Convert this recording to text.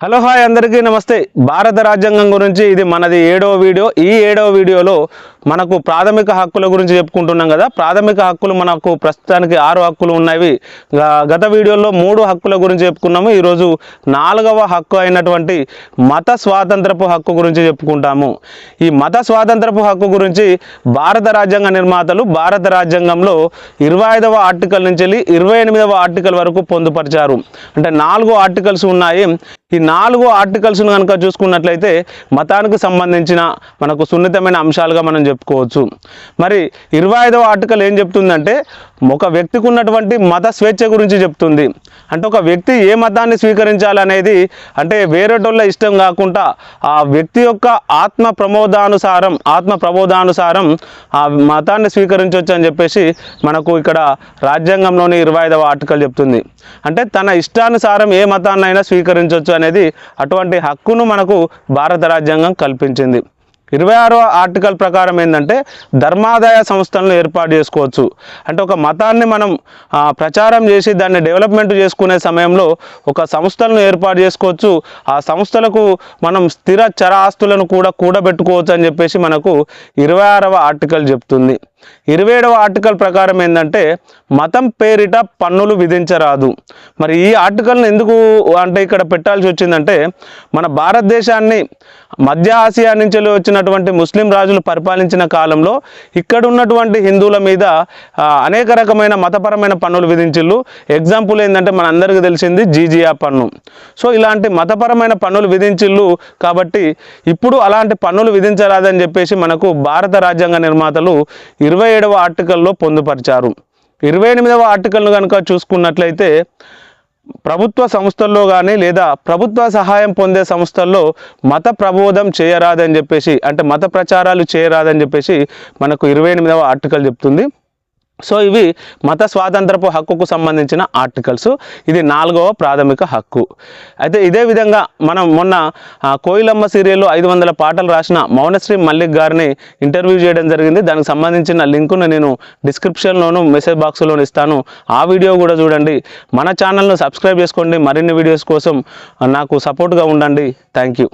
Hello hi అందరికీ నమస్తే. భారత రాజ్యాంగం గురించి ఇది మనది 7వ వీడియో. ఈ 7వ వీడియోలో మనకు ప్రాథమిక హక్కుల గురించి చెప్పుకుంటున్నాం కదా. ప్రాథమిక హక్కులు మనకు ప్రస్తుతానికి 6 హక్కులు ఉన్నవి. గత వీడియోలో 3 హక్కుల గురించి చెప్పుకున్నాము. ఈరోజు 4వ హక్కు అయినటువంటి మత స్వాతంత్రపు హక్కు గురించి చెప్పుకుంటాము. ఈ మత స్వాతంత్రపు హక్కు గురించి భారత రాజ్యాంగ నిర్మాతలు భారత రాజ్యాంగంలో 25వ ఆర్టికల్ నుంచి 28వ ఆర్టికల్ వరకు పొందుపరిచారు. అంటే 4 ఆర్టికల్స్ ఉన్నాయి. ఈ 4 ఆర్టికల్స్ను కనుక చూసుకున్నట్లయితే మతానికి సంబంధించిన మనకు సున్నితమైన అంశాలుగా మనం చెప్పుకోవచ్చు. మరి 25వ ఆర్టికల్ ఏం చెప్తుందంటే ఒక వ్యక్తికి ఉన్నటువంటి మత స్వేచ్ఛ గురించి చెప్తుంది. అంటే ఒక వ్యక్తి ఏ మతాన్ని స్వీకరించాలనేది అంటే వేరేటోళ్ళ ఇష్టం కాకుండా ఆ వ్యక్తి యొక్క ఆత్మ ప్రబోధానుసారం ఆ మతాన్ని స్వీకరించవచ్చు అని చెప్పేసి మనకు ఇక్కడ రాజ్యాంగంలోని 25వ ఆర్టికల్ చెప్తుంది. అంటే తన ఇష్టానుసారం ఏ మతాన్నైనా స్వీకరించవచ్చు అనేది అటువంటి హక్కును మనకు భారత రాజ్యాంగం కల్పించింది. 26వ ఆర్టికల్ ప్రకారం ఏంటంటే ధర్మాదాయ సంస్థలను ఏర్పాటు చేసుకోవచ్చు. అంటే ఒక మతాన్ని మనం ప్రచారం చేసి దాన్ని డెవలప్మెంట్ చేసుకునే సమయంలో ఒక సంస్థలను ఏర్పాటు చేసుకోవచ్చు. ఆ సంస్థలకు మనం స్థిర చర ఆస్తులను కూడా కూడబెట్టుకోవచ్చు అని చెప్పేసి మనకు 26వ ఆర్టికల్ చెప్తుంది. 27వ ఆర్టికల్ ప్రకారం ఏంటంటే మతం పేరిట పన్నులు విధించరాదు. మరి ఈ ఆర్టికల్ని ఎందుకు అంటే ఇక్కడ పెట్టాల్సి వచ్చిందంటే మన భారతదేశాన్ని మధ్య ఆసియా నుంచి వచ్చినటువంటి ముస్లిం రాజులు పరిపాలించిన కాలంలో ఇక్కడ ఉన్నటువంటి హిందువుల మీద అనేక రకమైన మతపరమైన పన్నులు విధించిళ్ళు. ఎగ్జాంపుల్ ఏంటంటే మన అందరికీ తెలిసింది జీజియా పన్ను. సో ఇలాంటి మతపరమైన పన్నులు విధించిళ్ళు. కాబట్టి ఇప్పుడు అలాంటి పన్నులు విధించరాదని చెప్పేసి మనకు భారత రాజ్యాంగ నిర్మాతలు 27వ ఆర్టికల్లో పొందుపరిచారు. 28వ ఆర్టికల్ను కనుక చూసుకున్నట్లయితే ప్రభుత్వ సంస్థల్లో కానీ లేదా ప్రభుత్వ సహాయం పొందే సంస్థల్లో మత ప్రబోధం చేయరాదని చెప్పేసి అంటే మత ప్రచారాలు చేయరాదని చెప్పేసి మనకు 28వ ఆర్టికల్ చెప్తుంది. సో ఇవి మత స్వాతంత్రపు హక్కుకు సంబంధించిన ఆర్టికల్స్. ఇది 4వ ప్రాథమిక హక్కు. అయితే ఇదే విధంగా మనం మొన్న కోయిలమ్మ సీరియల్లో 500 పాటలు రాసిన మౌనశ్రీ మల్లిక్ గారిని ఇంటర్వ్యూ చేయడం జరిగింది. దానికి సంబంధించిన లింకును నేను డిస్క్రిప్షన్లోను మెసేజ్ బాక్స్లోను ఇస్తాను. ఆ వీడియో కూడా చూడండి. మన ఛానల్ను సబ్స్క్రైబ్ చేసుకోండి. మరిన్ని వీడియోస్ కోసం నాకు సపోర్ట్గా ఉండండి. Thank you.